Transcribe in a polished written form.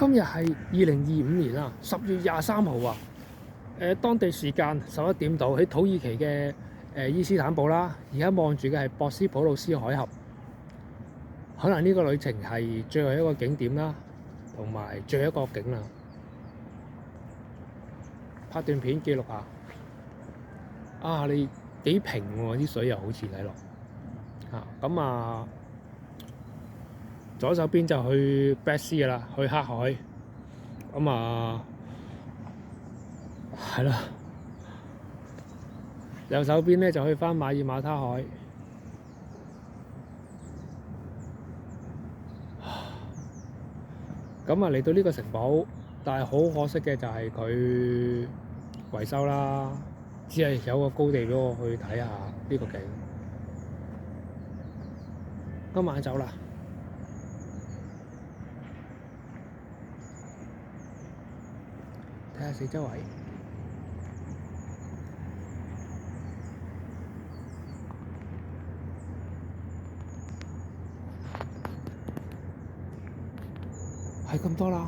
今日係2025年啊，10月23號啊。當地時間11點到喺土耳其嘅伊斯坦堡啦。而家望住嘅係博斯普魯斯海峽，可能呢個旅程係最後一個景點啦，同埋最後一個景啦。拍段片記錄下。啊，你幾平喎？啲水又好似睇落。咁啊，左手邊就去 Black Sea 㗎啦，去黑海。咁啊，係啦。右手邊咧就去返馬爾馬他海。咁啊，嚟到呢個城堡，但係好可惜嘅就係佢維修啦，只係有個高地俾我去睇下呢個景。今晚走啦。睇下四周圍。係咁多啦。